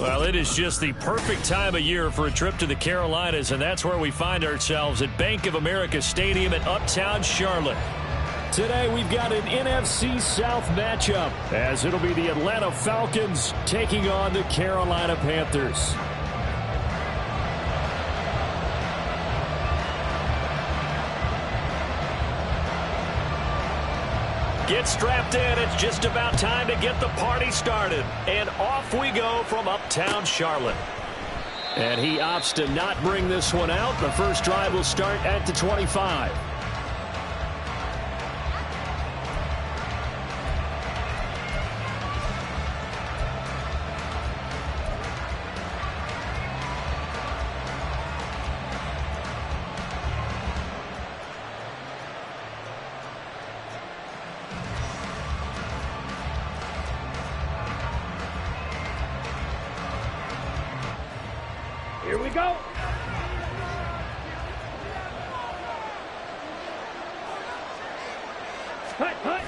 Well, it is just the perfect time of year for a trip to the Carolinas, and that's where we find ourselves at Bank of America Stadium in Uptown Charlotte. Today, we've got an NFC South matchup, as it'll be the Atlanta Falcons taking on the Carolina Panthers. Get strapped in. It's just about time to get the party started. And off we go from Uptown Charlotte. And he opts to not bring this one out. The first drive will start at the 25. Here we go. Hut, hut.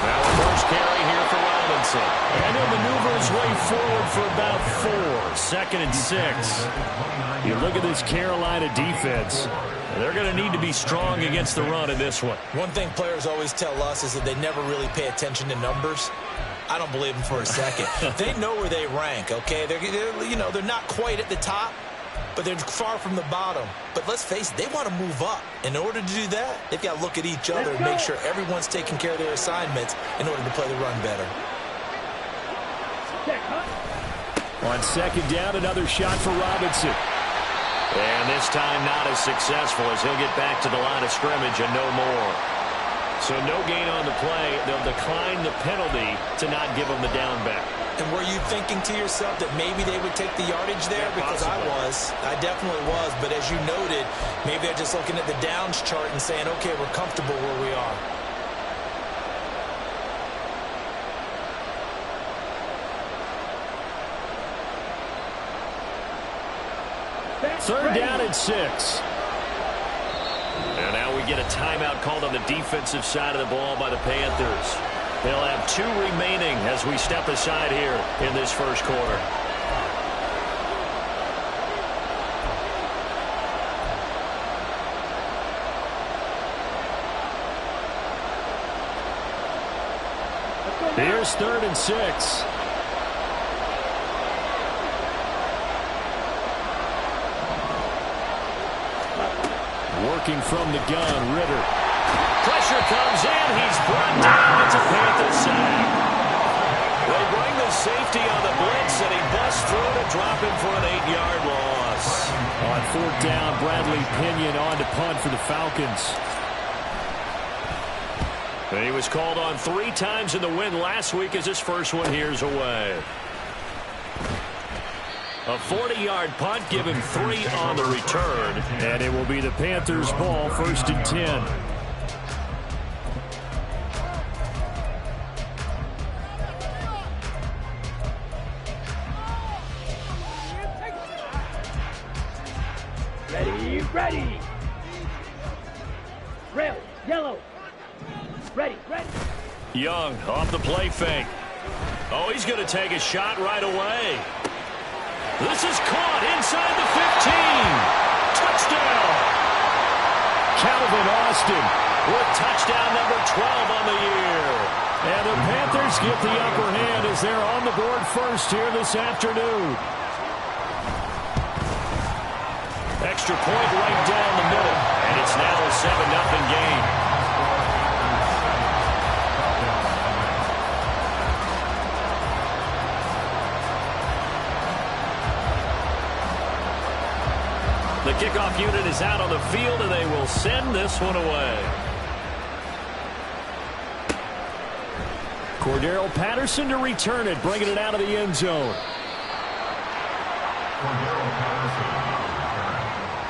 Now a first carry here for Robinson. And he'll maneuver his way forward for about 4. 2nd and 6. You look at this Carolina defense. They're going to need to be strong against the run in this one. One thing players always tell us is that they never really pay attention to numbers. I don't believe them for a second. They know where they rank, okay? They're not quite at the top, but they're far from the bottom. But let's face it, they want to move up. In order to do that, they've got to look at each other and make sure everyone's taking care of their assignments in order to play the run better. On 2nd down, another shot for Robinson. And this time not as successful as he'll get back to the line of scrimmage and no more. So no gain on the play. They'll decline the penalty to not give him the down back. And were you thinking to yourself that maybe they would take the yardage there? Yeah, because possibly. I definitely was. But as you noted, maybe they're just looking at the downs chart and saying, okay, we're comfortable where we are. Third down and 6. And now we get a timeout called on the defensive side of the ball by the Panthers. They'll have 2 remaining as we step aside here in this first quarter. Here's 3rd and 6. Working from the gun, Ritter. Pressure comes in. He's brought down. It's a Panthers sack. They bring the safety on the blitz, and he busts through to drop him for an 8-yard loss. On 4th down, Bradley Pinion on to punt for the Falcons. And he was called on 3 times in the win last week as his first one here's away. A 40-yard punt, give him 3 on the return. And it will be the Panthers' ball, 1st and 10. Ready. Red, yellow. Ready. Young off the play fake. Oh, he's going to take a shot right away. This is caught inside the 15. Touchdown. Calvin Austin with touchdown number 12 on the year. And the Panthers get the upper hand as they're on the board first here this afternoon. Extra point right down the middle. And it's now a 7-0 game. The kickoff unit is out on the field, and they will send this one away. Cordero Patterson to return it, bringing it out of the end zone. Cordero Patterson.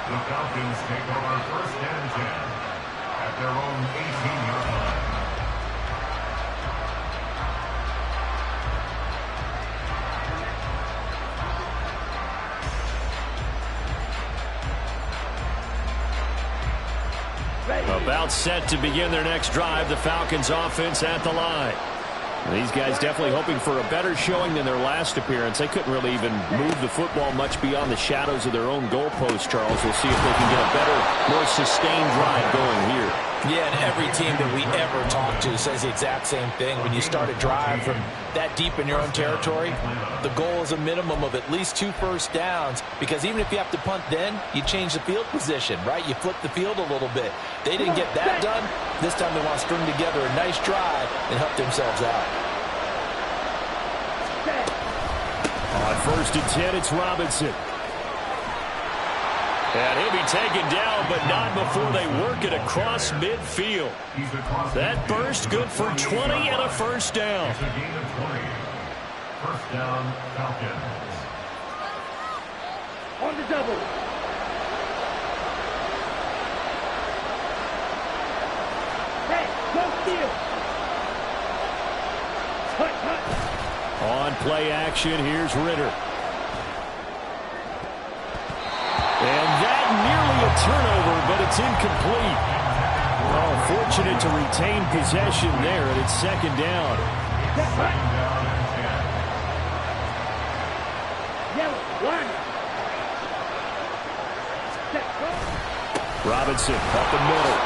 The Falcons take over 1st and 10 at their own 18-yard line. About set to begin their next drive. The Falcons offense at the line. These guys definitely hoping for a better showing than their last appearance. They couldn't really even move the football much beyond the shadows of their own goalpost, Charles. We'll see if they can get a better, more sustained drive going here. Yeah, and every team that we ever talk to says the exact same thing. When you start a drive from that deep in your own territory, the goal is a minimum of at least 2 first downs, because even if you have to punt then, you change the field position, right? You flip the field a little bit. They didn't get that done. This time they want to string together a nice drive and help themselves out. On 1st and 10, it's Robinson. And he'll be taken down, but not before they work it across midfield. That burst good for 20 and a first down. It's a gain of 20. First down, Falcons. On the double. Hey, no steal. Hut. On play action, here's Ritter. And that nearly a turnover, but it's incomplete. Oh, fortunate to retain possession there, and it's 2nd down. Yellow, line. Robinson up the middle.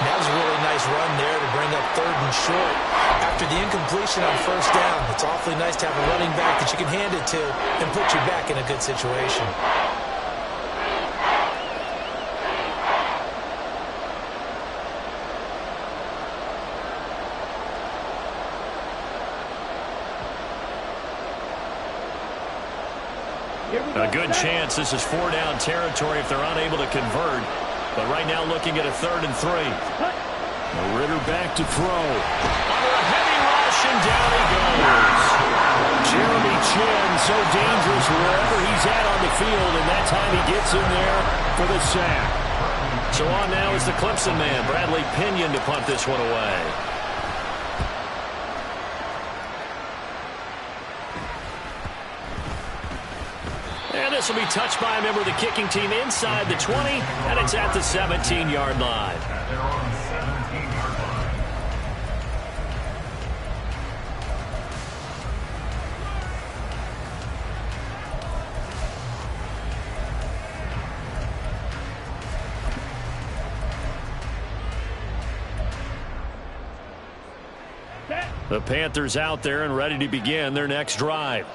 That was a really nice run there to bring up 3rd and short. After the incompletion on 1st down, it's awfully nice to have a running back that you can hand it to and put you back in a good situation. A good chance this is 4-down territory if they're unable to convert. But right now looking at a 3rd and 3. Ritter back to throw. Under a heavy rush, and down he goes. Jeremy Chinn, so dangerous wherever he's at on the field, and that time he gets in there for the sack. So on now is the Clemson man, Bradley Pinion, to punt this one away. And this will be touched by a member of the kicking team inside the 20, and it's at the 17-yard line. At their own 17-yard line. The Panthers out there and ready to begin their next drive.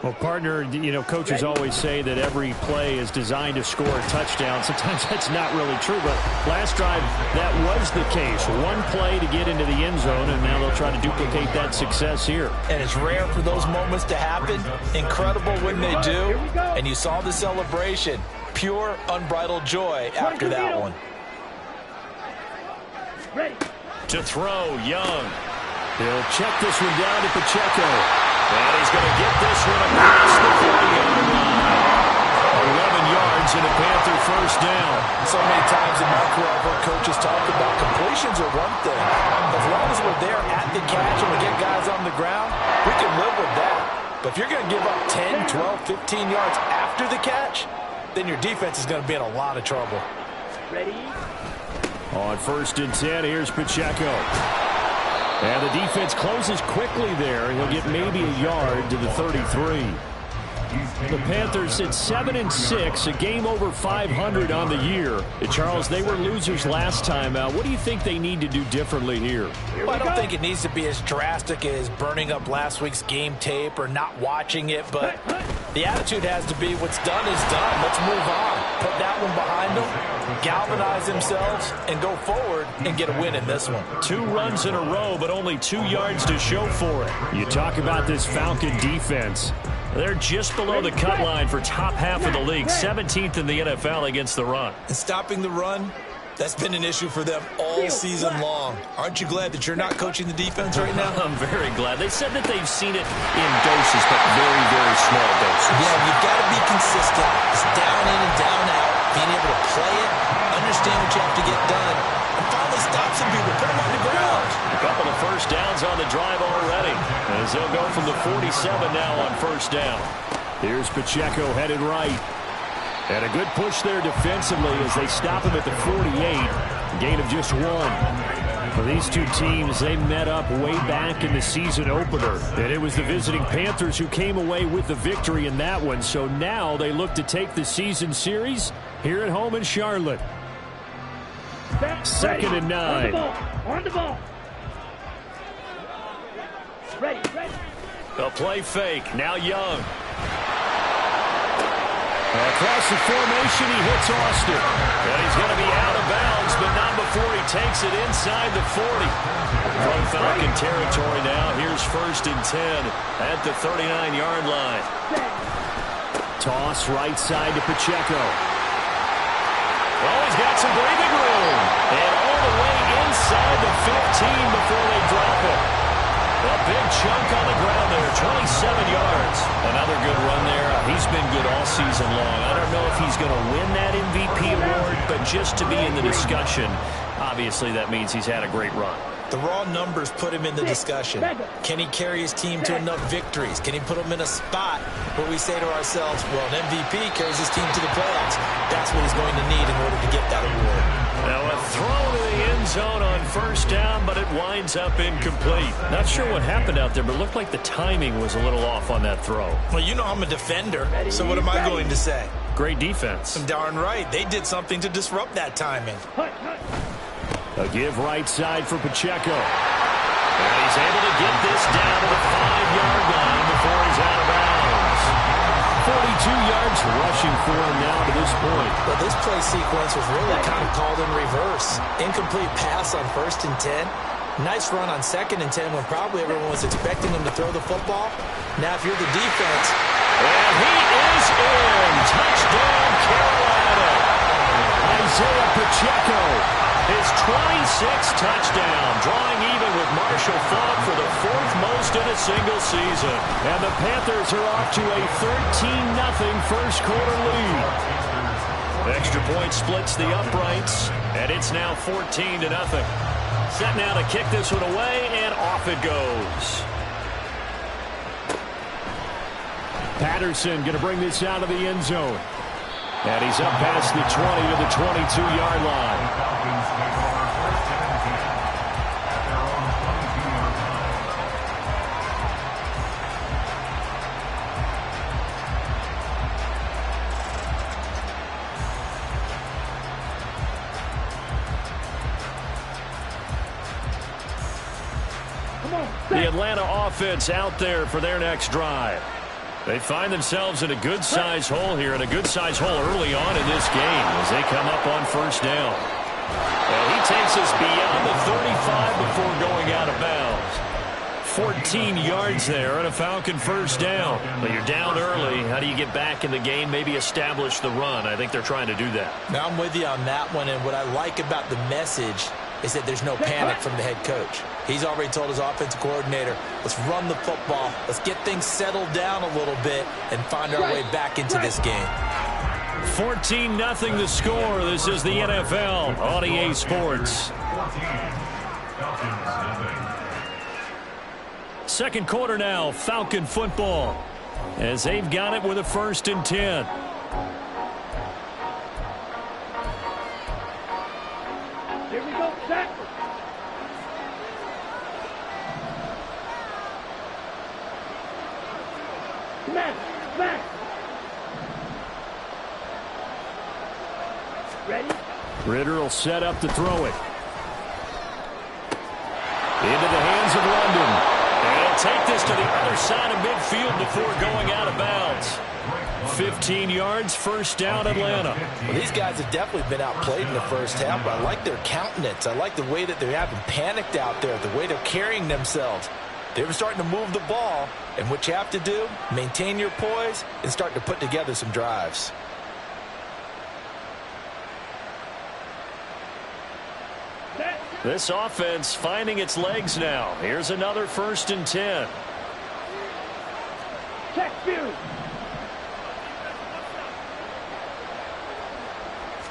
Well, partner, you know, coaches always say that every play is designed to score a touchdown. Sometimes that's not really true, but last drive, that was the case. One play to get into the end zone, and now they'll try to duplicate that success here. And it's rare for those moments to happen. Incredible when they do. And you saw the celebration. Pure, unbridled joy after that one. Ready. To throw, Young. He'll check this one down to Pacheco. And he's going to get this one across the 40-yard line. 11 yards and a Panther first down. So many times in my career I've heard coaches talk about completions are one thing. As long as we're there at the catch and we get guys on the ground, we can live with that. But if you're going to give up 10, 12, 15 yards after the catch, then your defense is going to be in a lot of trouble. Ready. On 1st and 10, here's Pacheco. And the defense closes quickly there. He'll get maybe a yard to the 33. The Panthers at 7-6, a game over 500 on the year. Charles, they were losers last time. What do you think they need to do differently here? Well, I don't think it needs to be as drastic as burning up last week's game tape or not watching it, but the attitude has to be what's done is done. Let's move on. Put that one behind them, galvanize themselves, and go forward and get a win in this one. 2 runs in a row, but only 2 yards to show for it. You talk about this Falcon defense. They're just below the cut line for top half of the league, 17th in the NFL against the run. And stopping the run, that's been an issue for them all season long. Aren't you glad that you're not coaching the defense right now? I'm very glad. They said that they've seen it in doses, but very, very small doses. Yeah, you've got to be consistent. It's down in and down out. Being able to play it, understand what you have to get done, and finally stop some people, put them on the ground. A couple of first downs on the drive already, as they'll go from the 47 now on first down. Here's Pacheco headed right. And a good push there defensively as they stop him at the 48. Gain of just 1. For these two teams, they met up way back in the season opener. And it was the visiting Panthers who came away with the victory in that one. So now they look to take the season series here at home in Charlotte. Second and 9. On the ball. Ready. A play fake. Now Young. Across the formation, he hits Austin. And he's going to be out of bounds, but not before he takes it inside the 40. From Falcon territory now. Here's 1st and 10 at the 39-yard line. Toss right side to Pacheco. Oh, he's got some breathing room. And all the way inside the 15 before they drop it. A big chunk on the ground there, 27 yards. Another good run there. He's been good all season long. I don't know if he's going to win that MVP award, but just to be in the discussion, obviously that means he's had a great run. The raw numbers put him in the discussion. Can he carry his team to enough victories? Can he put them in a spot where we say to ourselves, well, an MVP carries his team to the playoffs. That's what he's going to need in order to get that award. Now a throw to the end zone on 1st down, but it winds up incomplete. Not sure what happened out there, but it looked like the timing was a little off on that throw. Well, you know I'm a defender, so what am I going to say? Great defense. Darn right. They did something to disrupt that timing. A give right side for Pacheco. And he's able to get this down to the 5-yard line before he's out of bounds. 42 yards rushing for him now to this point. Well, this play sequence was really kind of called in reverse. Incomplete pass on 1st and 10. Nice run on 2nd and 10 when probably everyone was expecting him to throw the football. Now, if you're the defense. And he is in. Touchdown, Carolina. Isaiah Pacheco. His 26th touchdown, drawing even with Marshall Faulk for the 4th most in a single season. And the Panthers are off to a 13-0 first quarter lead. Extra point splits the uprights, and it's now 14-0. Set now to kick this one away, and off it goes. Patterson going to bring this out of the end zone. And he's up past the 20 to the 22-yard line. The Atlanta offense out there for their next drive. They find themselves in a good-sized hole here, and a good-sized hole early on in this game as they come up on 1st down. And he takes us beyond the 35 before going out of bounds. 14 yards there and a Falcon 1st down. But you're down early. How do you get back in the game, maybe establish the run? I think they're trying to do that. Now, I'm with you on that one, and what I like about the message is that there's no panic from the head coach. He's already told his offensive coordinator, let's run the football, let's get things settled down a little bit and find our way back into this game. 14-0 the score. This is the NFL on EA Sports. Second quarter now, Falcon football, as they've got it with a 1st and 10. Here we go, set. Smash. Ready? Ritter will set up to throw it. Into the hands of London. And he'll take this to the other side of midfield before going out of bounds. 15 yards, 1st down, Atlanta. Well, these guys have definitely been outplayed in the 1st half, but I like their countenance. I like the way that they haven't panicked out there, the way they're carrying themselves. They're starting to move the ball, and what you have to do, maintain your poise and start to put together some drives. This offense finding its legs now. Here's another 1st and 10. Check Fury.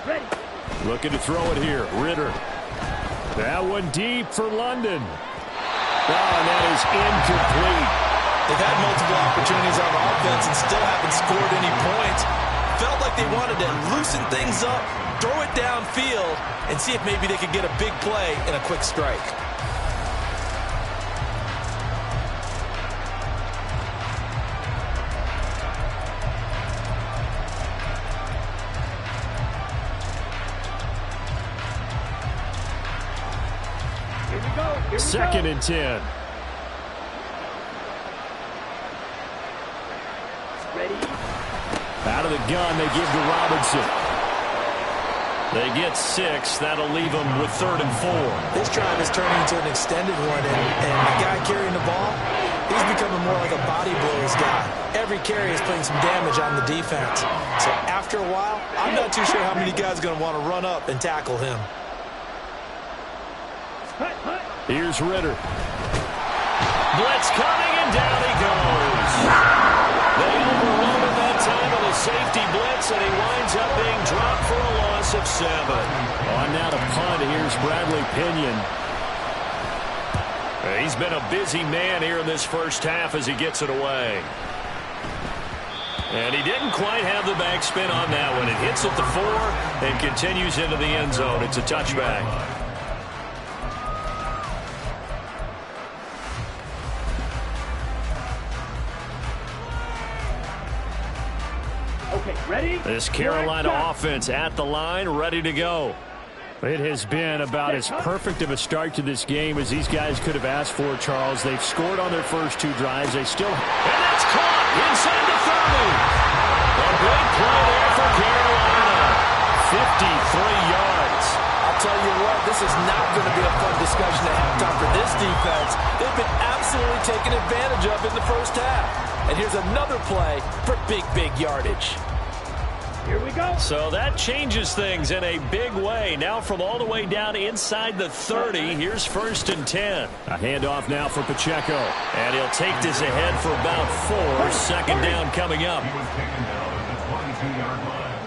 Ready. Looking to throw it here. Ritter. That one deep for London. Oh, and that is incomplete. They've had multiple opportunities on offense and still haven't scored any points. Felt like they wanted to loosen things up, throw it downfield, and see if maybe they could get a big play and a quick strike. Here we go. Here we Second go. and 10. Ready. Out of the gun, they give to Robinson. They get 6. That'll leave them with 3rd and 4. This drive is turning into an extended one, and the guy carrying the ball, he's becoming more like a body blows guy. Every carry is putting some damage on the defense. So after a while, I'm not too sure how many guys are going to want to run up and tackle him. Hut, hut. Here's Ritter. Blitz coming, and down he goes. They overrun him that time with a safety blitz, and he winds up being dropped for a loss of 7. On now to punt, here's Bradley Pinion. He's been a busy man here in this first half as he gets it away. And he didn't quite have the backspin on that one. It hits at the 4 and continues into the end zone. It's a touchback. Okay, ready? This Carolina offense at the line, ready to go. It has been about as perfect of a start to this game as these guys could have asked for, Charles. They've scored on their first 2 drives. They still... And that's caught inside the 30. A big play there for Carolina. 53 yards. I'll tell you what, this is not going to be a fun discussion at halftime for this defense. They've been absolutely taken advantage of in the first half. And here's another play for big yardage. Here we go. So that changes things in a big way. Now from all the way down inside the 30, here's 1st and 10. A handoff now for Pacheco. And he'll take this ahead for about 4. Second down coming up. He was taken down at the 22-yard line.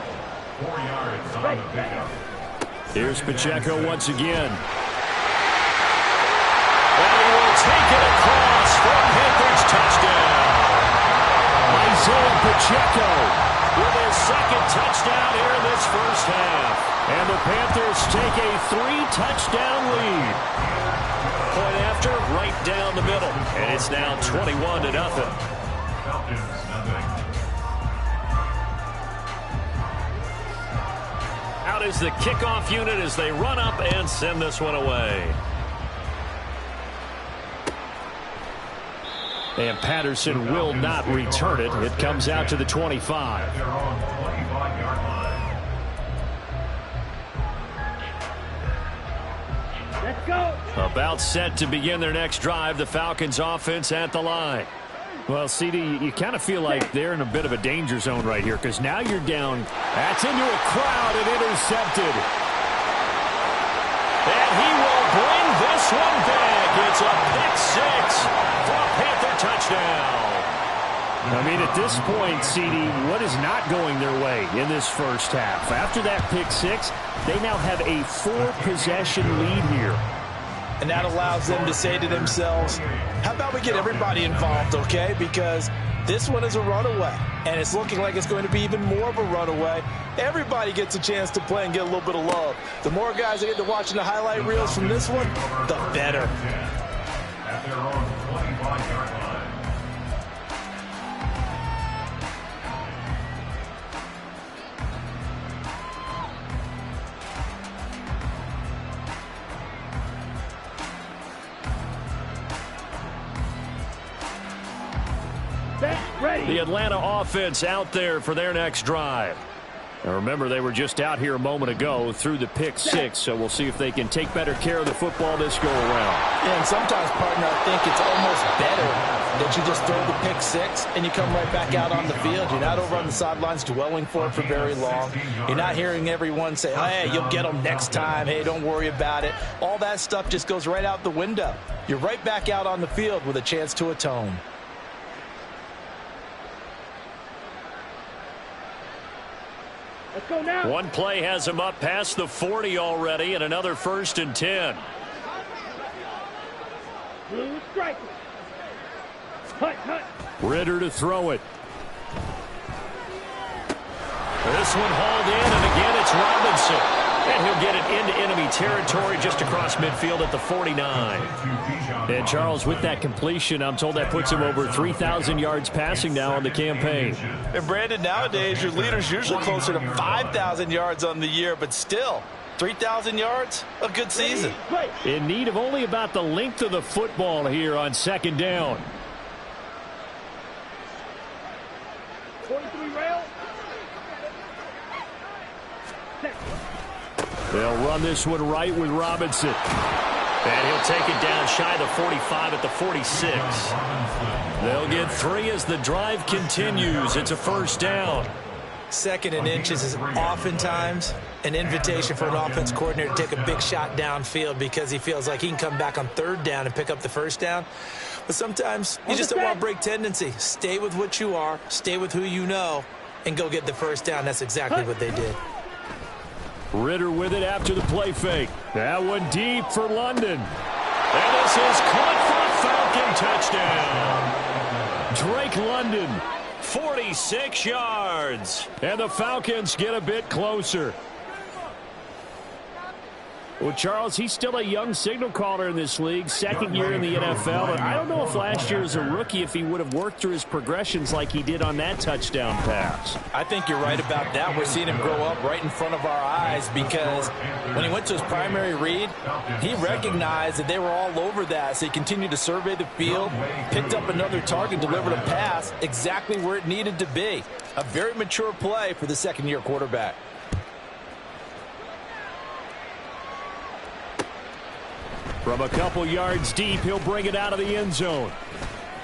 4 yards on the pickup. Here's Pacheco once again. And he will take it across for a Panthers touchdown. Isaiah Pacheco with his 2nd touchdown here in this first half. And the Panthers take a 3-touchdown lead. Point after, right down the middle. And it's now 21-0. Falcons, nothing. Out is the kickoff unit as they run up and send this one away. And Patterson will not return it. It comes out to the 25. Their own 25-yard line. Let's go. About set to begin their next drive, the Falcons offense at the line. Well, CD, you kind of feel like they're in a bit of a danger zone right here because now you're down. That's into a crowd and intercepted. And he will bring this one back. It's a pick 6 for a Panther touchdown. I mean, at this point, CD, what is not going their way in this first half? After that pick 6, they now have a 4-possession lead here. And that allows them to say to themselves, how about we get everybody involved, okay? Because this one is a runaway, and it's looking like it's going to be even more of a runaway. Everybody gets a chance to play and get a little bit of love. The more guys that get to watching the highlight reels from this one, the better. At their own 25-yard line. Ready. The Atlanta offense out there for their next drive. Now remember, they were just out here a moment ago through the pick 6, so we'll see if they can take better care of the football this go-around. Yeah, and sometimes, partner, I think it's almost better that you just throw the pick 6 and you come right back out on the field. You're not over on the sidelines dwelling for it for very long. You're not hearing everyone say, hey, you'll get them next time. Hey, don't worry about it. All that stuff just goes right out the window. You're right back out on the field with a chance to atone. Let's go now. One play has him up past the 40 already, and another 1st and 10. Blue striker. Hut, hut. Ritter to throw it. This one hauled in, and again it's Robinson. And he'll get it into enemy territory just across midfield at the 49. And Charles, with that completion, I'm told that puts him over 3,000 yards passing now on the campaign. And Brandon, nowadays your leader's usually closer to 5,000 yards on the year, but still, 3,000 yards, a good season. In need of only about the length of the football here on second down. 43 rail. They'll run this one right with Robinson. And he'll take it down shy of the 45 at the 46. They'll get 3 as the drive continues. It's a first down. Second and inches is oftentimes an invitation for an offense coordinator to take a big shot downfield because he feels like he can come back on third down and pick up the first down. But sometimes you just don't want to break tendency. Stay with what you are, stay with who you know, and go get the first down. That's exactly what they did. Ritter with it after the play fake. That one deep for London. And this is caught for a Falcon touchdown. Drake London. 46 yards. And the Falcons get a bit closer. Well, Charles, he's still a young signal caller in this league, second year in the NFL. But I don't know if last year as a rookie, if he would have worked through his progressions like he did on that touchdown pass. I think you're right about that. We're seeing him grow up right in front of our eyes because when he went to his primary read, he recognized that they were all over that. So he continued to survey the field, picked up another target, delivered a pass exactly where it needed to be. A very mature play for the second-year quarterback. From a couple yards deep, he'll bring it out of the end zone.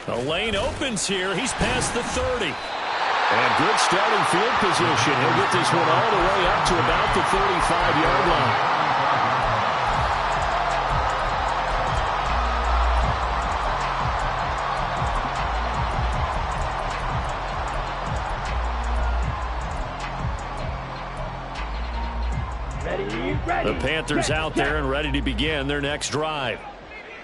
The lane opens here. He's past the 30. And good starting field position. He'll get this one all the way up to about the 35-yard line. Ready. The Panthers out there and ready to begin their next drive.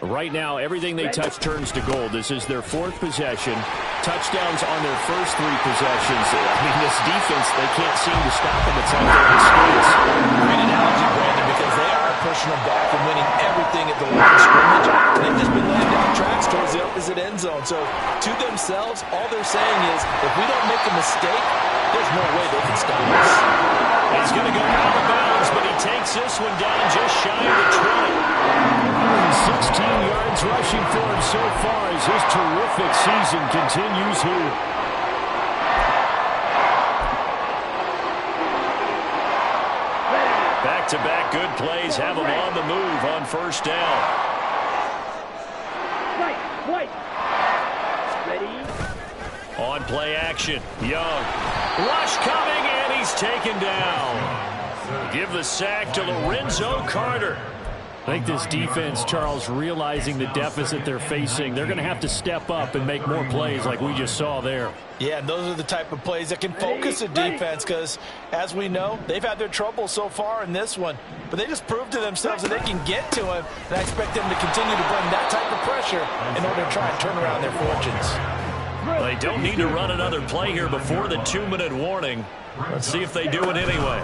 Right now, everything they touch turns to gold. This is their 4th possession. Touchdowns on their first 3 possessions. I mean, this defense, they can't seem to stop them. It's out there in skates. Great analogy, Brandon, because they are pushing them back and winning everything at the line of scrimmage. They've just been laying down tracks towards the opposite end zone. So, to themselves, all they're saying is, if we don't make a mistake, there's no way they can stop us. He's going to go out of bounds, but he takes this one down just shy of the 20. 16 yards rushing for him so far as his terrific season continues here. Back-to-back good plays have him on the move on first down. Right. Ready. On play action, Young. Rush coming, and he's taken down. Give the sack to Lorenzo Carter. I think this defense, Charles, realizing the deficit they're facing, they're going to have to step up and make more plays like we just saw there. Yeah, and those are the type of plays that can focus a defense because, as we know, they've had their trouble so far in this one. But they just proved to themselves that they can get to him, and I expect them to continue to bring that type of pressure in order to try and turn around their fortunes. They don't need to run another play here before the 2-minute warning. Let's see if they do it anyway.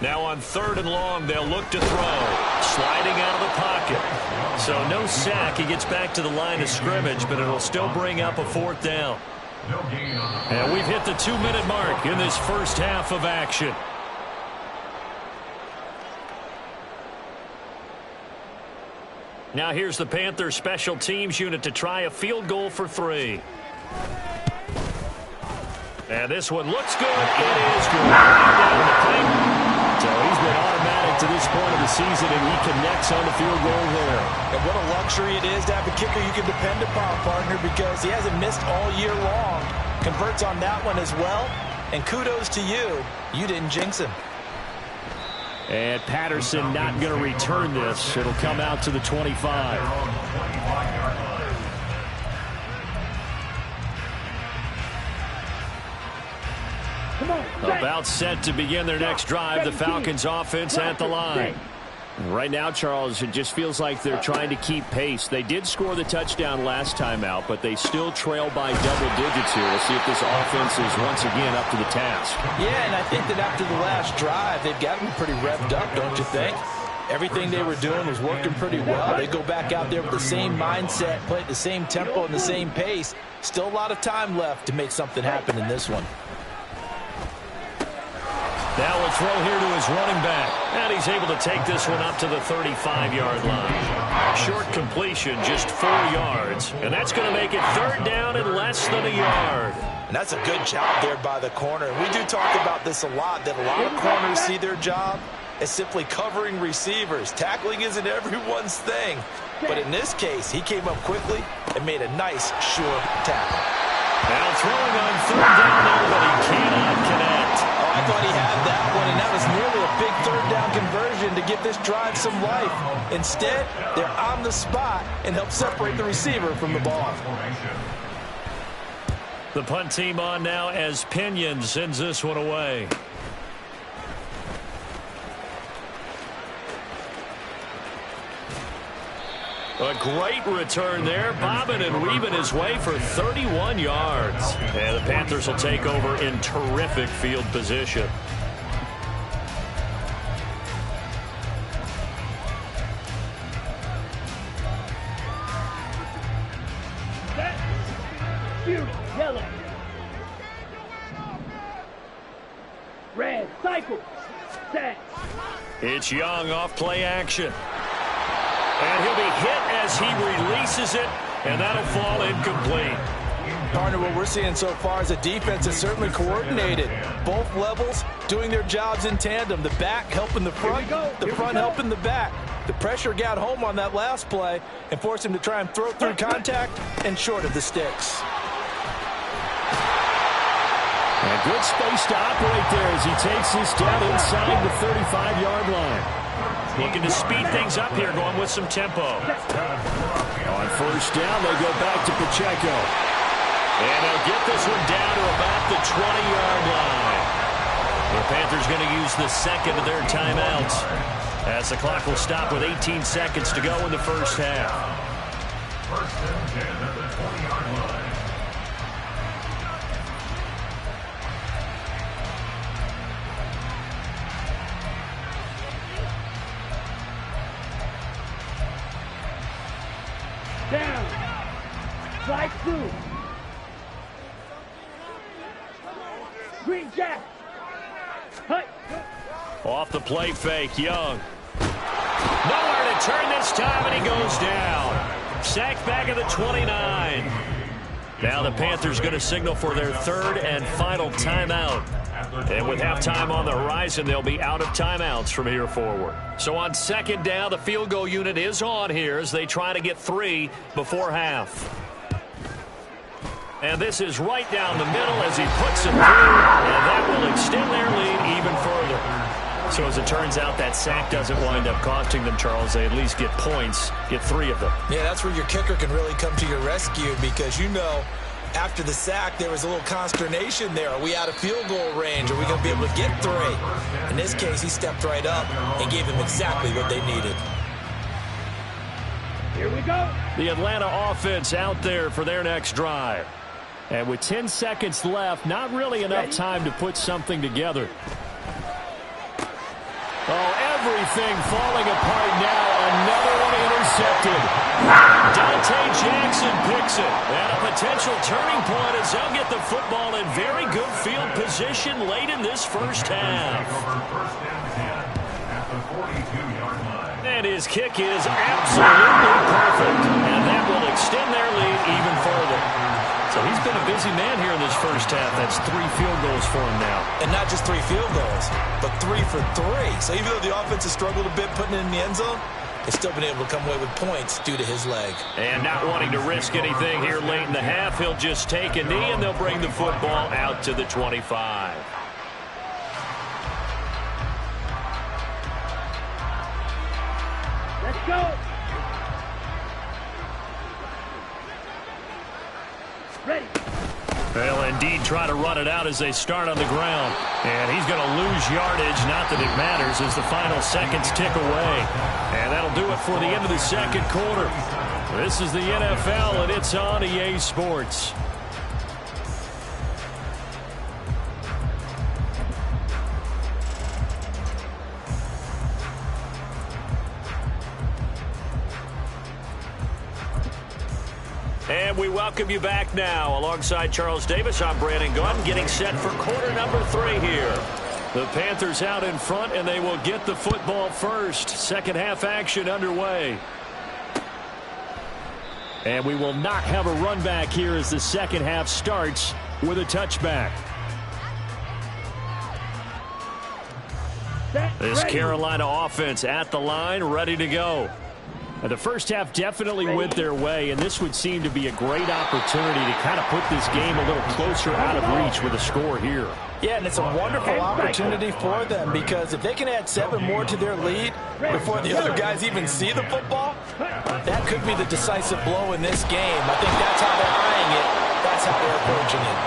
Now on 3rd and long, they'll look to throw. Sliding out of the pocket. So no sack. He gets back to the line of scrimmage, but it'll still bring up a 4th down. And we've hit the 2-minute mark in this first half of action. Now here's the Panthers special teams unit to try a field goal for 3. And this one looks good. It is good. Right down the pipe. So he's been automatic to this point of the season, and he connects on the field goal there. And what a luxury it is to have a kicker you can depend upon, partner, because he hasn't missed all year long. Converts on that one as well. And kudos to you. You didn't jinx him. And Patterson not going to return this. It'll come out to the 25. About set to begin their next drive. The Falcons offense at the line. Right now, Charles, it just feels like they're trying to keep pace. They did score the touchdown last time out, but they still trail by double digits here. We'll see if this offense is once again up to the task. Yeah, and I think that after the last drive, they've got to be pretty revved up, don't you think? Everything they were doing was working pretty well. They go back out there with the same mindset, play at the same tempo and the same pace. Still a lot of time left to make something happen in this one. Now we'll throw here to his running back. And he's able to take this one up to the 35-yard line. Short completion, just 4 yards. And that's going to make it third down and less than a yard. And that's a good job there by the corner. And we do talk about this a lot, that a lot of corners see their job as simply covering receivers. Tackling isn't everyone's thing. But in this case, he came up quickly and made a nice, sure tackle. Now throwing on third down there, but he cannot connect. Oh, I thought he had that one, and that was nearly a big third down conversion to give this drive some life. Instead, they're on the spot and help separate the receiver from the ball. The punt team on now as Pinion sends this one away. A great return there, bobbing and weaving his way for 31 yards. And the Panthers will take over in terrific field position. Yellow. Red, cycle. Set. It's Young off play action. And he'll be hit as he releases it, and that'll fall incomplete. Partner, what we're seeing so far is a defense that's certainly coordinated. Both levels doing their jobs in tandem. The back helping the front, the front helping the back. The pressure got home on that last play and forced him to try and throw through contact and short of the sticks. And good space to operate there as he takes this down inside the 35-yard line. Looking to speed things up here, going with some tempo. On first down, they go back to Pacheco. And they'll get this one down to about the 20-yard line. The Panthers going to use the second of their timeouts as the clock will stop with 18 seconds to go in the first half. First and 10 at the 20-yard line. Down. Slide through. Green Jack. Hut. Off the play fake, Young. Nowhere to turn this time, and he goes down. Sacked back at the 29. Now the Panthers going to signal for their third and final timeout. And with halftime on the horizon, they'll be out of timeouts from here forward. So on second down, the field goal unit is on here as they try to get 3 before half. And this is right down the middle as he puts it through, and that will extend their lead even further. So as it turns out, that sack doesn't wind up costing them, Charles. They at least get points, get 3 of them. Yeah, that's where your kicker can really come to your rescue because, you know, after the sack, there was a little consternation there. Are we out of field goal range? Are we going to be able to get 3? In this case, he stepped right up and gave them exactly what they needed. Here we go. The Atlanta offense out there for their next drive. And with 10 seconds left, not really enough time to put something together. Oh, everything falling apart now. Another one intercepted. Dante Jackson picks it. And a potential turning point as they'll get the football in very good field position late in this first half. First and 10 at the 42-yard line. And his kick is absolutely perfect. And that will extend their lead even further. So he's been a busy man here in this first half. That's 3 field goals for him now. And not just 3 field goals, but 3 for 3. So even though the offense has struggled a bit putting it in the end zone, they've still been able to come away with points due to his leg. And not wanting to risk anything here late in the half, he'll just take a knee and they'll bring the football out to the 25. Let's go. Ready. They'll indeed try to run it out as they start on the ground. And he's going to lose yardage. Not that it matters as the final seconds tick away. And that'll do it for the end of the second quarter. This is the NFL, and it's on EA Sports. And we welcome you back now. Alongside Charles Davis, I'm Brandon Gunn, getting set for quarter number 3 here. The Panthers out in front, and they will get the football first. Second half action underway. And we will not have a run back here as the second half starts with a touchback. This Carolina offense at the line, ready to go. And the first half definitely went their way, and this would seem to be a great opportunity to kind of put this game a little closer out of reach with a score here. Yeah, and it's a wonderful opportunity for them because if they can add 7 more to their lead before the other guys even see the football, that could be the decisive blow in this game. I think that's how they're eyeing it. That's how they're approaching it.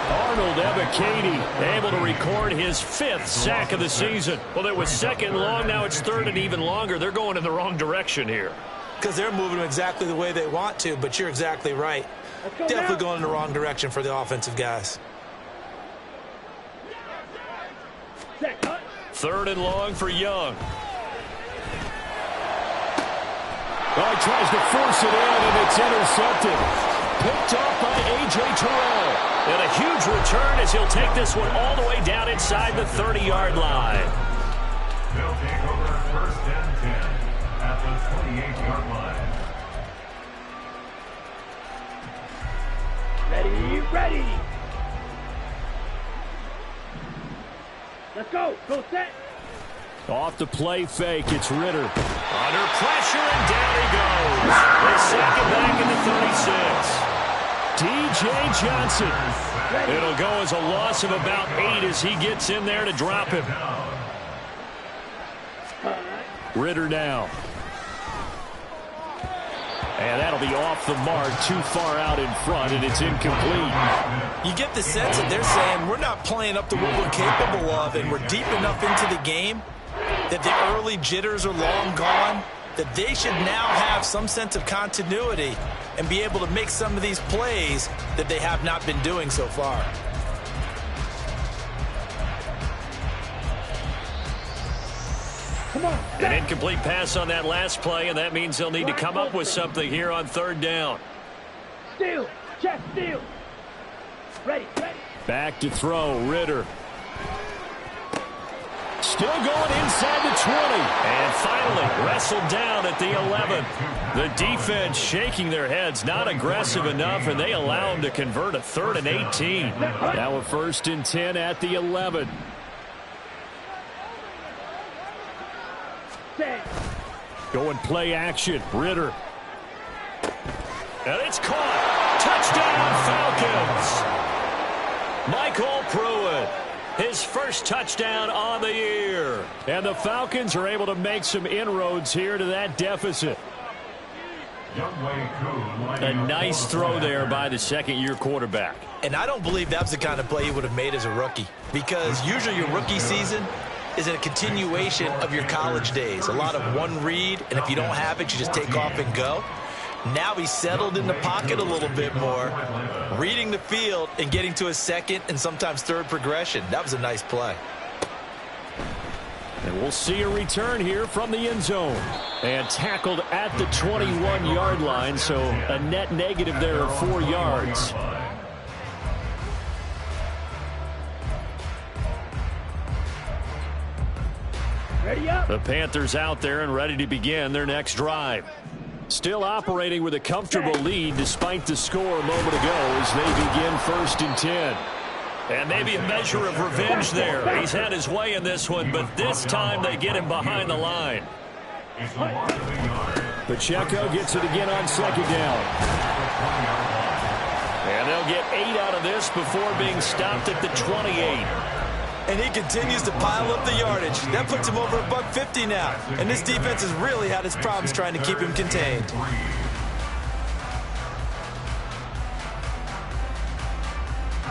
Arnold Ebiketie able to record his 5th sack of the season. Well, it was second long. Now it's third and even longer. They're going in the wrong direction here. Because they're moving exactly the way they want to, but you're exactly right. Definitely going in the wrong direction for the offensive guys. Third and long for Young. Well, he tries to force it in, and it's intercepted. Picked off by A.J. Terrell. And a huge return as he'll take this one all the way down inside the 30-yard line. They'll take over first and 10 at the 28-yard line. Ready. Let's go. Go set. Off the play fake, it's Ritter. Under pressure, and down he goes. They sack it back in the 36. D.J. Johnson. It'll go as a loss of about 8 as he gets in there to drop him. Ritter now. And that'll be off the mark, too far out in front, and it's incomplete. You get the sense that they're saying we're not playing up to what we're capable of, and we're deep enough into the game that the early jitters are long gone, that they should now have some sense of continuity and be able to make some of these plays that they have not been doing so far. Come on. An incomplete pass on that last play, and that means they'll need to come up with something here on third down. Steal. Check steal. Ready. Back to throw, Ritter. Still going inside the 20. And finally wrestled down at the 11. The defense shaking their heads, not aggressive enough, and they allow them to convert a 3rd and 18. Now a 1st and 10 at the 11. Going play action, Ritter. And it's caught. Touchdown, Falcons. Michael Pruitt. His first touchdown on the year. And the Falcons are able to make some inroads here to that deficit. A nice throw there by the second-year quarterback. And I don't believe that's the kind of play he would have made as a rookie, because usually your rookie season is a continuation of your college days. A lot of one read, and if you don't have it, you just take off and go. Now he's settled in the pocket a little bit more, reading the field and getting to a second and sometimes third progression. That was a nice play. And we'll see a return here from the end zone. And tackled at the 21-yard line, so a net negative there of 4 yards. Ready up. The Panthers out there and ready to begin their next drive. Still operating with a comfortable lead despite the score a moment ago as they begin 1st and 10. And maybe a measure of revenge there. He's had his way in this one, but this time they get him behind the line. Pacheco gets it again on 2nd down. And they'll get 8 out of this before being stopped at the 28. And he continues to pile up the yardage. That puts him over $150 now. And this defense has really had its problems trying to keep him contained.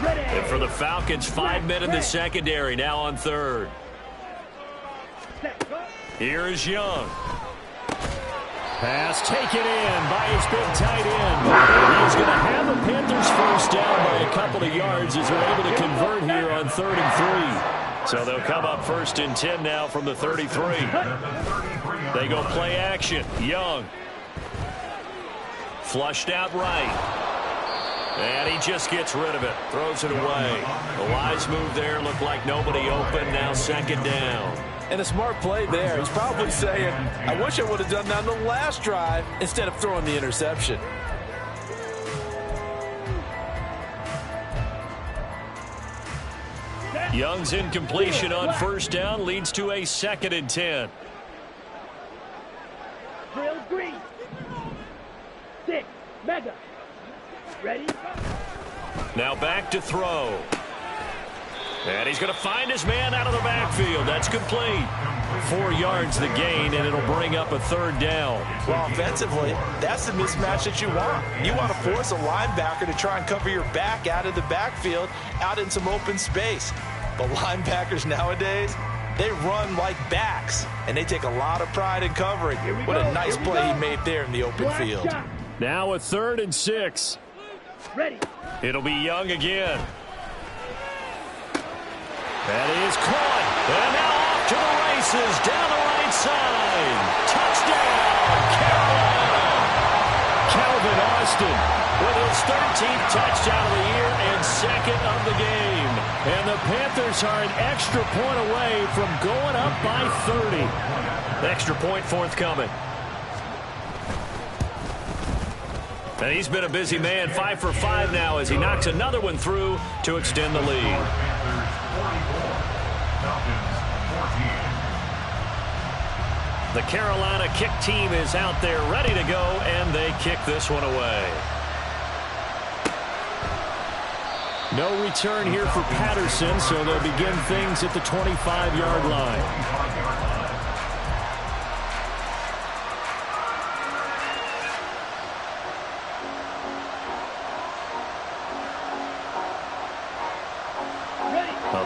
And for the Falcons, 5 men in the secondary, now on third. Here is Young. Pass taken in by his big tight end. He's going to have the Panthers first down by a couple of yards as they're able to convert here on 3rd and 3. So they'll come up 1st and 10 now from the 33. They go play action. Young. Flushed out right. And he just gets rid of it. Throws it away. The wise move there. Looked like nobody open. Now 2nd down. And a smart play there. He's probably saying, I wish I would have done that on the last drive instead of throwing the interception. Young's incompletion on 1st down leads to a 2nd and 10. Drill green. 6. Mega. Ready? Now back to throw. And he's going to find his man out of the backfield. That's complete. 4 yards the gain, and it'll bring up a 3rd down. Well, offensively, that's the mismatch that you want. You want to force a linebacker to try and cover your back out of the backfield, out in some open space. But linebackers nowadays, they run like backs, and they take a lot of pride in covering. What a nice play he made there in the open field. Now a 3rd and 6. Ready. It'll be Young again. That is caught. And now off to the races down the right side. Touchdown, Carolina. Calvin Austin with his 13th touchdown of the year and 2nd of the game. And the Panthers are an extra point away from going up by 30. Extra point forthcoming. And he's been a busy man, 5 for 5 now as he knocks another one through to extend the lead. The Carolina kick team is out there ready to go, and they kick this one away. No return here for Patterson, so they'll begin things at the 25-yard line.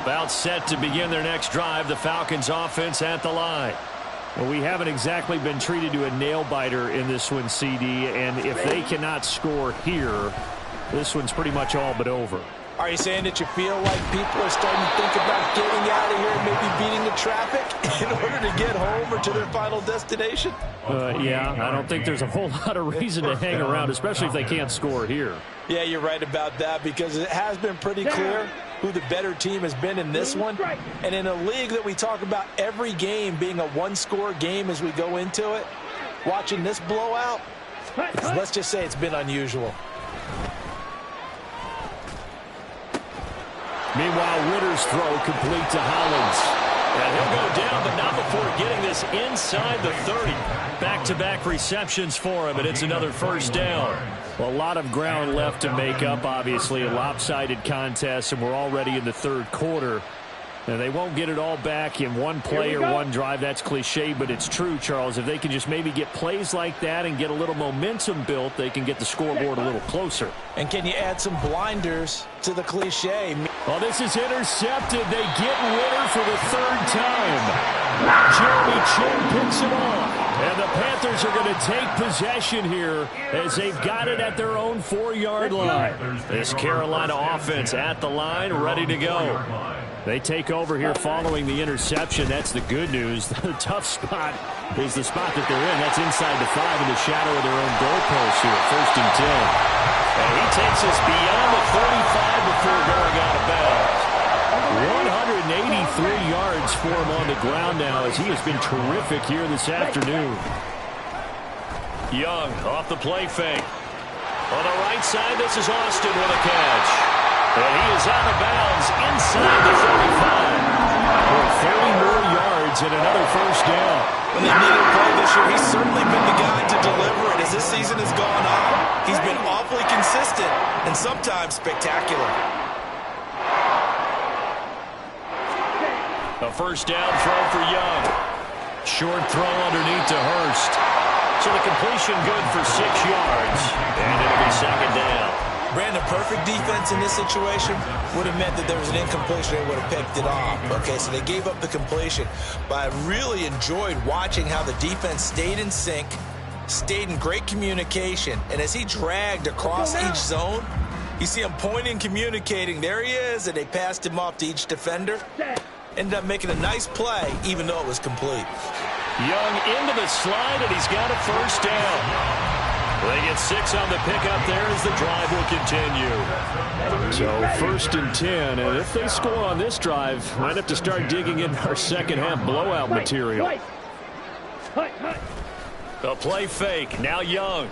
About set to begin their next drive, the Falcons offense at the line. Well, we haven't exactly been treated to a nail-biter in this one, CD, and if they cannot score here, this one's pretty much all but over. Are you saying that you feel like people are starting to think about getting out of here and maybe beating the traffic in order to get home or to their final destination? Yeah, I don't think there's a whole lot of reason to hang around, especially if they can't score here. Yeah, you're right about that because it has been pretty clear who the better team has been in this one. And in a league that we talk about every game being a one-score game as we go into it, watching this blowout, let's just say it's been unusual. Meanwhile, Ritter's throw complete to Hollins. And he'll go down, but not before getting this inside the 30. Back-to-back receptions for him, and it's another 1st down. Well, a lot of ground left to make up, obviously. A lopsided contest, and we're already in the 3rd quarter. Now, they won't get it all back in one play or one drive. That's cliche, but it's true, Charles. If they can just maybe get plays like that and get a little momentum built, they can get the scoreboard a little closer. And can you add some blinders to the cliche? Well, this is intercepted. They get Ritter for the 3rd time. Jeremy Chinn picks it off. And the Panthers are going to take possession here as they've got it at their own 4-yard line. This Carolina offense at the line, ready to go. They take over here following the interception. That's the good news. The tough spot is the spot that they're in. That's inside the 5 in the shadow of their own goalpost here. 1st and 10. And he takes us beyond the 35 before going out of bounds. 183 yards for him on the ground now as he has been terrific here this afternoon. Young off the play fake. On the right side, this is Austin with a catch. And he is out of bounds inside the 35. For 30 more yards and another 1st down. When they needed a play this year, he's certainly been the guy to deliver it. As this season has gone on, he's been awfully consistent and sometimes spectacular. A 1st down throw for Young. Short throw underneath to Hurst. So the completion good for 6 yards. And it'll be 2nd down. Brandon, perfect defense in this situation would have meant that there was an incompletion. They would have picked it off. Okay, so they gave up the completion. But I really enjoyed watching how the defense stayed in sync, stayed in great communication. And as he dragged across each zone, you see him pointing, communicating. There he is, and they passed him off to each defender. Ended up making a nice play, even though it was complete. Young into the slide, and he's got a first down. They get 6 on the pickup there as the drive will continue. So 1st and 10, and if they score on this drive, might have to start digging in our second half blowout material. A play fake, now Young.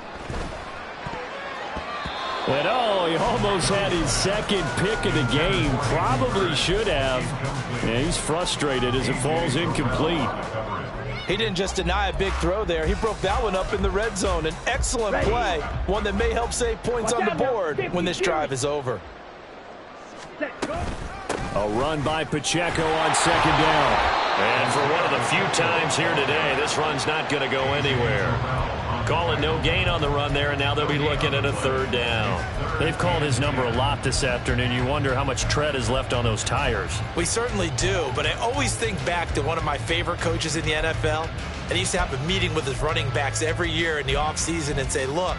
And oh, he almost had his second pick of the game. Probably should have. Yeah, he's frustrated as it falls incomplete. He didn't just deny a big throw there. He broke that one up in the red zone. An excellent play, one that may help save points on the board when this drive is over. A run by Pacheco on second down. And for one of the few times here today, this run's not going to go anywhere. Call it no gain on the run there, and now they'll be looking at a 3rd down. They've called his number a lot this afternoon. You wonder how much tread is left on those tires. We certainly do, but I always think back to one of my favorite coaches in the NFL. And he used to have a meeting with his running backs every year in the offseason and say, look,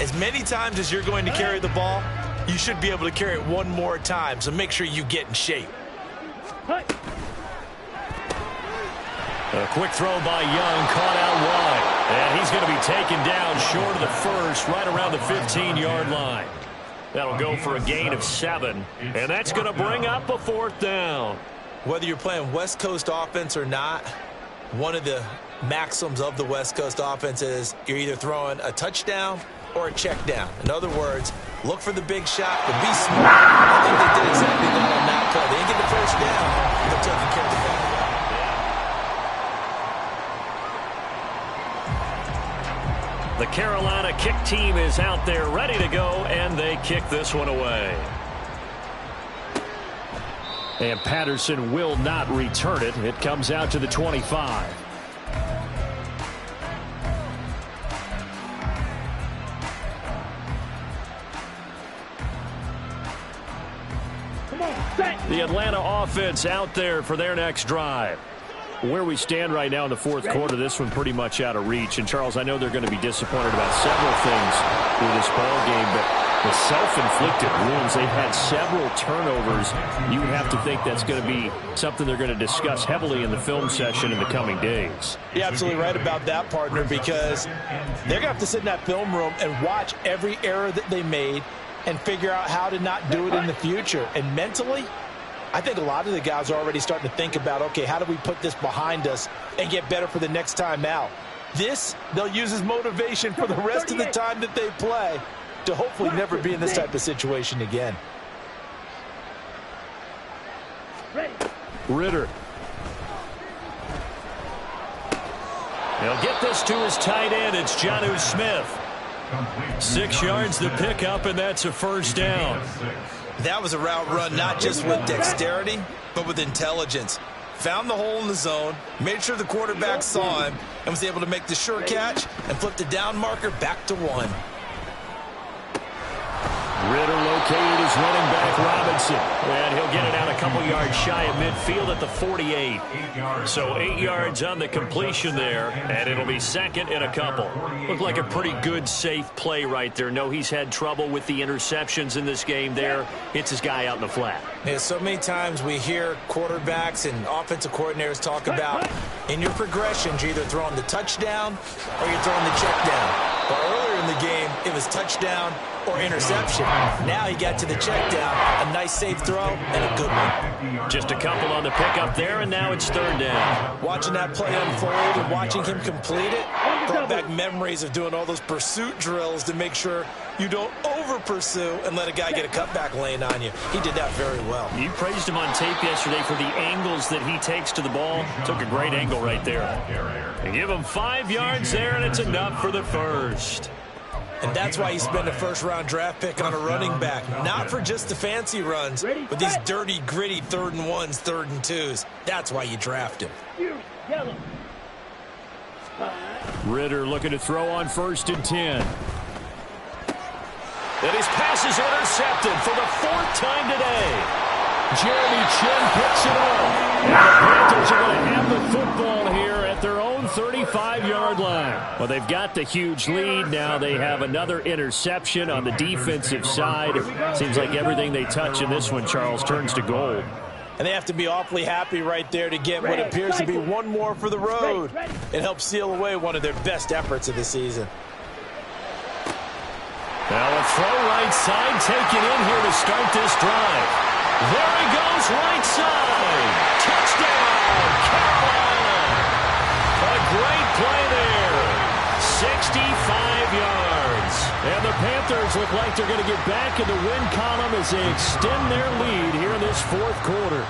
as many times as you're going to carry the ball, you should be able to carry it one more time, so make sure you get in shape. A quick throw by Young, caught out wide. And he's going to be taken down short of the first, right around the 15-yard line. That'll go for a gain of 7. And that's going to bring up a 4th down. Whether you're playing West Coast offense or not, one of the maxims of the West Coast offense is you're either throwing a touchdown or a check down. In other words, look for the big shot, but be smart. I think they did exactly that on that play. They didn't get the first down, but taking care of the ball. The Carolina kick team is out there ready to go, and they kick this one away. And Patterson will not return it. It comes out to the 25. The Atlanta offense out there for their next drive. Where we stand right now in the 4th quarter, this one pretty much out of reach. And, Charles, I know they're going to be disappointed about several things with this ball game, but the self-inflicted wounds, they've had several turnovers. You would have to think that's going to be something they're going to discuss heavily in the film session in the coming days. You're absolutely right about that, partner, because they're going to have to sit in that film room and watch every error that they made and figure out how to not do it in the future. And mentally, I think a lot of the guys are already starting to think about, okay, how do we put this behind us and get better for the next time out? This, they'll use as motivation for the rest of the time that they play to hopefully never be in this type of situation again. Ritter. He'll get this to his tight end. It's Jonnu Smith. 6 yards the pickup, and that's a 1st down. That was a route run not just with dexterity, but with intelligence. Found the hole in the zone, made sure the quarterback saw him, and was able to make the sure catch and flip the down marker back to 1. Ritter located his running back, Robinson. And he'll get it out a couple yards shy of midfield at the 48. So 8 yards on the completion there, and it'll be 2nd and a couple. Looked like a pretty good, safe play right there. No, he's had trouble with the interceptions in this game there. Hits his guy out in the flat. Yeah, so many times we hear quarterbacks and offensive coordinators talk about in your progressions, you're either throwing the touchdown or you're throwing the check down. But earlier in the game, it was touchdown or interception. Now he got to the check down, a nice safe throw, and a good one. Just a couple on the pickup there, and now it's 3rd down. Watching that play unfold and watching him complete it brought back memories of doing all those pursuit drills to make sure you don't over-pursue and let a guy get a cutback lane on you. He did that very well. You praised him on tape yesterday for the angles that he takes to the ball. Took a great angle right there. And give him 5 yards there, and it's enough for the 1st. And that's why you spend a first-round draft pick on a running back. Not for just the fancy runs, but these dirty, gritty 3rd and 1s, 3rd and 2s. That's why you draft him. Ritter looking to throw on 1st and 10. And his pass is intercepted for the 4th time today. Jeremy Chinn picks it up. And the Panthers are going to have the football here at their own 35-yard line. Well, they've got the huge lead. Now they have another interception on the defensive side. Seems like everything they touch in this one, Charles, turns to gold. And they have to be awfully happy right there to get what appears to be one more for the road. It helps seal away one of their best efforts of the season. Now a throw right side taken in here to start this drive. There he goes right side. Touchdown, Carolina. A great play there. 65 yards. And the Panthers look like they're going to get back in the win column as they extend their lead here in this 4th quarter.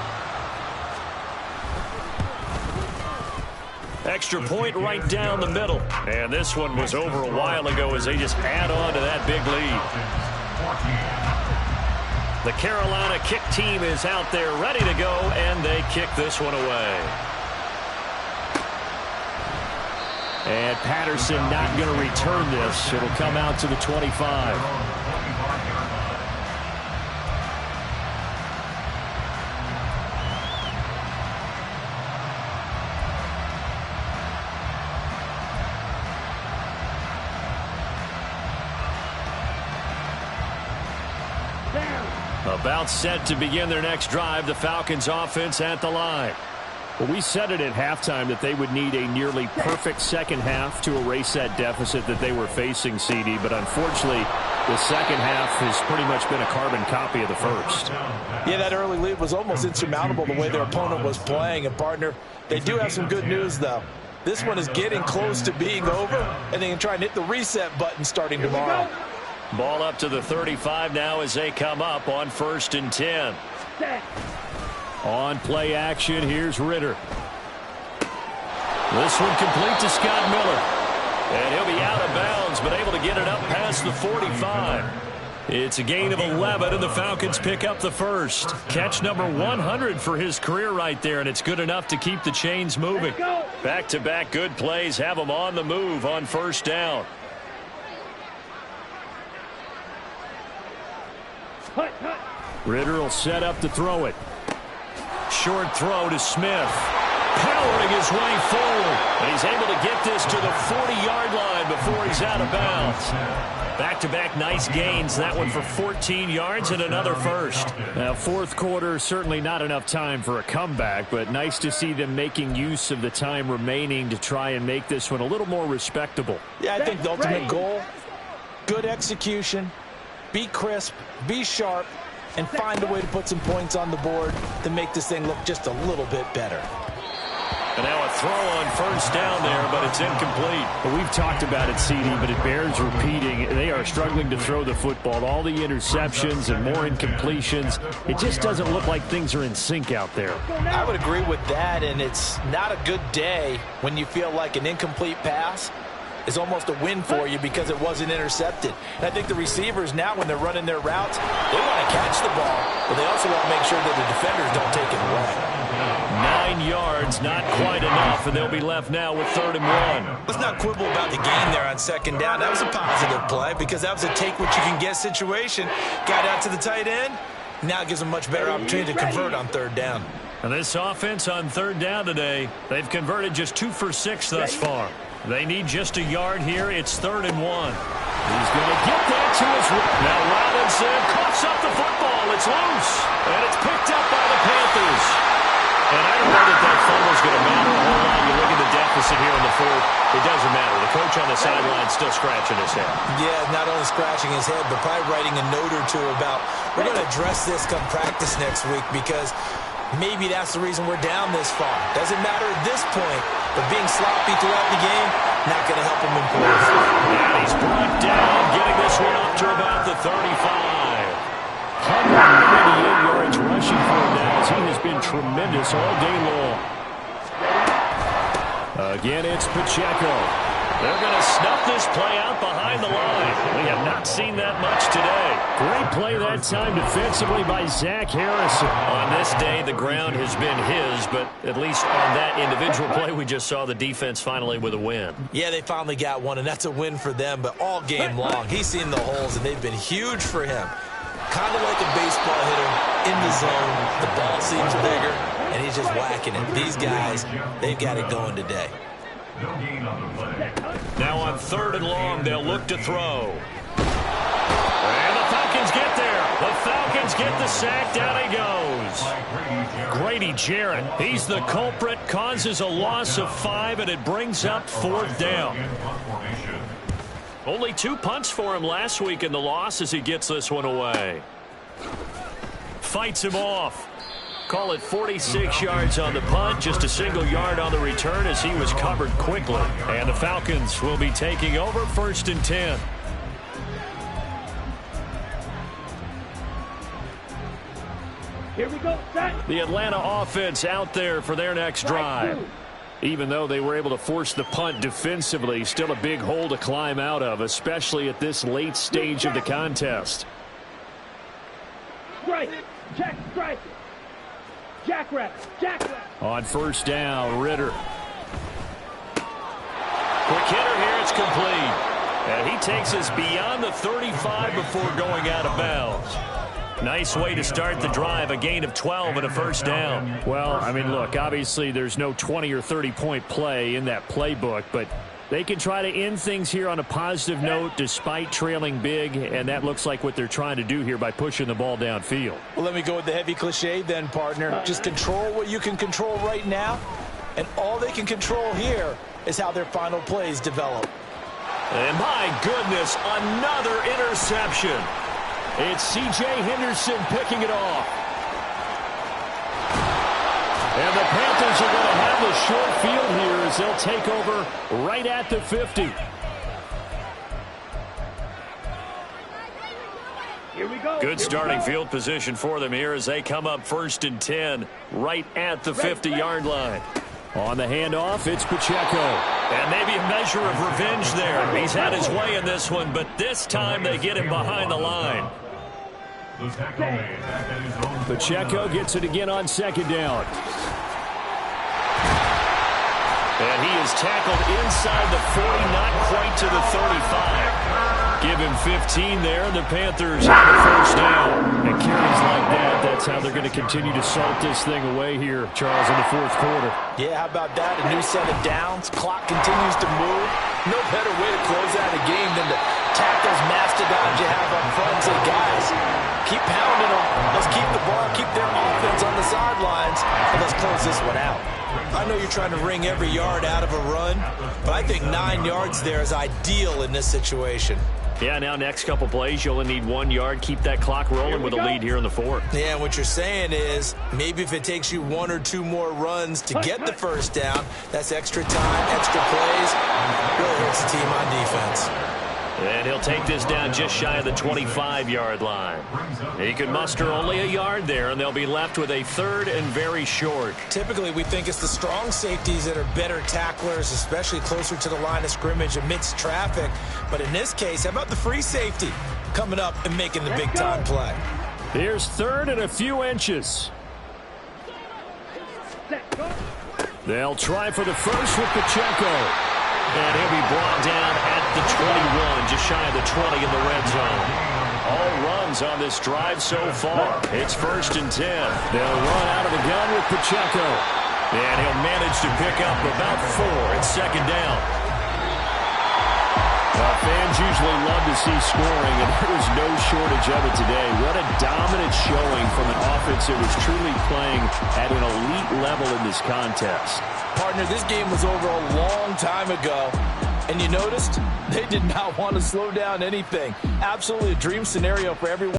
Extra point right down the middle. And this one was over a while ago as they just add on to that big lead. The Carolina kick team is out there ready to go, and they kick this one away. And Patterson not going to return this. It'll come out to the 25. About set to begin their next drive, the Falcons offense at the line. Well, we said it at halftime that they would need a nearly perfect second half to erase that deficit that they were facing, CD, but unfortunately, the second half has pretty much been a carbon copy of the first. Yeah, that early lead was almost insurmountable the way their opponent was playing. And, partner, they do have some good news, though. This one is getting close to being over, and they can try and hit the reset button starting tomorrow. Ball up to the 35 now as they come up on 1st and 10. On play action, here's Ritter. This one complete to Scott Miller. And he'll be out of bounds, but able to get it up past the 45. It's a gain of 11, and the Falcons pick up the first. Catch number 100 for his career right there, and it's good enough to keep the chains moving. Back-to-back good plays have them on the move on 1st down. Ritter will set up to throw it. Short throw to Smith. Powering his way forward. And he's able to get this to the 40-yard line before he's out of bounds. Back-to-back nice gains. That one for 14 yards and another first. Now, 4th quarter, certainly not enough time for a comeback, but nice to see them making use of the time remaining to try and make this one a little more respectable. Yeah, I think the ultimate goal, good execution, be crisp, be sharp, and find a way to put some points on the board to make this thing look just a little bit better. And now a throw on 1st down there, but it's incomplete. Well, we've talked about it, CD, but it bears repeating. They are struggling to throw the football. All the interceptions and more incompletions. It just doesn't look like things are in sync out there. I would agree with that, and it's not a good day when you feel like an incomplete pass is almost a win for you because it wasn't intercepted. And I think the receivers now, when they're running their routes, they want to catch the ball, but they also want to make sure that the defenders don't take it away. 9 yards, not quite enough, and they'll be left now with 3rd and 1. Let's not quibble about the gain there on 2nd down. That was a positive play because that was a take-what-you-can-get situation. Got out to the tight end. Now it gives them a much better opportunity to convert on 3rd down. And this offense on 3rd down today, they've converted just 2 for 6 thus far. They need just a yard here. It's 3rd and 1. He's going to get that to his right. Now Robinson coughs up the football. It's loose. And it's picked up by the Panthers. And I don't know that fumble's going to matter a whole lot. You look at the deficit here in the 4th. It doesn't matter. The coach on the sideline still scratching his head. Yeah, not only scratching his head, but probably writing a note or two about, we're going to address this come practice next week because maybe that's the reason we're down this far. Doesn't matter at this point, but being sloppy throughout the game, not going to help him improve. And he's brought down, getting this one up to about the 35. 198 yards rushing for him now as he has been tremendous all day long. Again, it's Pacheco. They're going to snuff this play out behind the line. We have not seen that much today. Great play that time defensively by Zach Harrison. On this day, the ground has been his, but at least on that individual play, we just saw the defense finally with a win. Yeah, they finally got one, and that's a win for them, but all game long, he's seen the holes, and they've been huge for him. Kind of like a baseball hitter in the zone. The ball seems bigger, and he's just whacking it. These guys, they've got it going today. Now on 3rd and long, they'll look to throw. And the Falcons get there. The Falcons get the sack. Down he goes. Grady Jarrett, he's the culprit, causes a loss of 5, and it brings up 4th down. Only 2 punts for him last week in the loss as he gets this one away. Fights him off. Call it 46 yards on the punt, just a single yard on the return as he was covered quickly. And the Falcons will be taking over 1st and 10. Here we go, set. The Atlanta offense out there for their next drive. Even though they were able to force the punt defensively, still a big hole to climb out of, especially at this late stage of the contest. Strike. Check, strike. Jackrabbit. Jackrabbit. On 1st down, Ritter. Quick hitter here, it's complete. And he takes us beyond the 35 before going out of bounds. Nice way to start the drive, a gain of 12 and a 1st down. Well, I mean, look, obviously there's no 20 or 30-point play in that playbook, but they can try to end things here on a positive note despite trailing big, and that looks like what they're trying to do here by pushing the ball downfield. Well, let me go with the heavy cliche then, partner. Just control what you can control right now, and all they can control here is how their final plays develop. And my goodness, another interception. It's C.J. Henderson picking it off. And the Panthers are going to have the short field here as they'll take over right at the 50. Here we go. Good starting field position for them here as they come up 1st and 10 right at the 50-yard line. On the handoff, it's Pacheco. And maybe a measure of revenge there. He's had his way in this one, but this time they get him behind the line. Pacheco gets it again on 2nd down. And he is tackled inside the 40, not quite to the 35. Give him 15 there, and the Panthers have the 1st down. And carries like that, that's how they're going to continue to salt this thing away here, Charles, in the 4th quarter. Yeah, how about that? A new set of downs. Clock continues to move. No better way to close out a game than to tack those mastodons you have up front and say, guys, keep pounding them. Let's keep the ball, keep their offense on the sidelines, and let's close this one out. I know you're trying to wring every yard out of a run, but I think 9 yards there is ideal in this situation. Yeah, now next couple plays, you only need 1 yard. Keep that clock rolling with a lead here in the 4th. Yeah, what you're saying is maybe if it takes you 1 or 2 more runs to get the 1st down, that's extra time, extra plays. Really hurts the team on defense. And he'll take this down just shy of the 25-yard line. He can muster only a yard there, and they'll be left with a 3rd and very short. Typically, we think it's the strong safeties that are better tacklers, especially closer to the line of scrimmage amidst traffic. But in this case, how about the free safety coming up and making the big-time play? Here's 3rd and a few inches. They'll try for the first with Pacheco. And he'll be brought down at the 21, just shy of the 20 in the red zone. All runs on this drive so far. It's 1st and 10. They'll run out of the gun with Pacheco. And he'll manage to pick up about 4 at 2nd down. Fans usually love to see scoring, and there was no shortage of it today. What a dominant showing from an offense that was truly playing at an elite level in this contest. Partner, this game was over a long time ago, and you noticed they did not want to slow down anything. Absolutely a dream scenario for everyone.